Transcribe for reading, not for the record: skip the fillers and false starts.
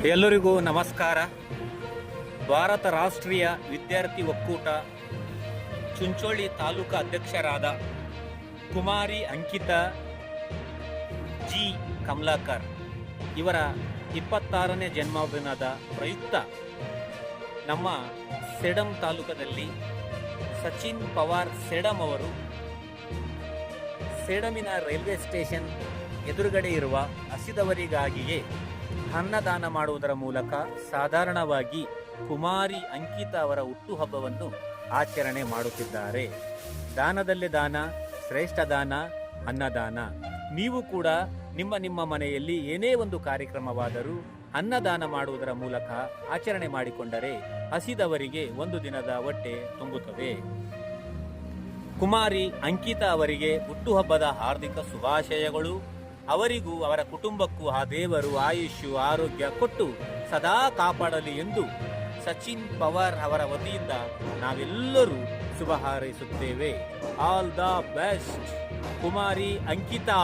ಎಲ್ಲರಿಗೂ ನಮಸ್ಕಾರ. ಭಾರತ ರಾಷ್ಟ್ರೀಯ ವಿದ್ಯಾರ್ಥಿ ಒಕ್ಕೂಟ ಚುಂಚೋಳಿ ತಾಲೂಕಾ ಅಧ್ಯಕ್ಷರಾದ ಕುಮಾರಿ ಅಂಕಿತಾ ಜಿ ಕಮಲಾಕರ್ ಇವರ 26ನೇ ಜನ್ಮದಿನದ ಪ್ರಯುಕ್ತ ನಮ್ಮ ಸೇಡಂ ತಾಲೂಕದಲ್ಲಿ ಸಚಿನ್ ಪವಾರ್ ಸೇಡಂ ಅವರು ಸೇಡಮಿನ ರೈಲ್ವೆ ಸ್ಟೇಷನ್ ಎದುರುಗಡೆ ಇರುವ ಹಸಿದವರಿಗಾಗಿಯೇ ಅನ್ನದಾನ ಮಾಡುವುದರ ಮೂಲಕ ಸಾಧಾರಣವಾಗಿ ಕುಮಾರಿ ಅಂಕಿತಾ ಅವರ ಹುಟ್ಟುಹಬ್ಬವನ್ನು ಆಚರಣೆ ಮಾಡುತ್ತಿದ್ದಾರೆ. ದಾನದಲ್ಲೇ ದಾನ, ಶ್ರೇಷ್ಠ ದಾನ, ಅನ್ನದಾನ. ನೀವು ಕೂಡ ನಿಮ್ಮ ಮನೆಯಲ್ಲಿ ಏನೇ ಒಂದು ಕಾರ್ಯಕ್ರಮವಾದರೂ ಅನ್ನದಾನ ಮಾಡುವುದರ ಮೂಲಕ ಆಚರಣೆ ಮಾಡಿಕೊಂಡರೆ ಹಸಿದವರಿಗೆ ಒಂದು ದಿನದ ಹೊಟ್ಟೆ ತುಂಬುತ್ತದೆ. ಕುಮಾರಿ ಅಂಕಿತಾ ಅವರಿಗೆ ಹುಟ್ಟುಹಬ್ಬದ ಹಾರ್ದಿಕ ಶುಭಾಶಯಗಳು. ಅವರಿಗೂ ಅವರ ಕುಟುಂಬಕ್ಕೂ ಆ ದೇವರು ಆಯುಷ್ಯು ಆರೋಗ್ಯ ಕೊಟ್ಟು ಸದಾ ಕಾಪಾಡಲಿ ಎಂದು ಸಚಿನ್ ಪವಾರ್ ಅವರ ವತಿಯಿಂದ ನಾವೆಲ್ಲರೂ ಶುಭ ಹಾರೈಸುತ್ತೇವೆ. All the best Kumari Ankita.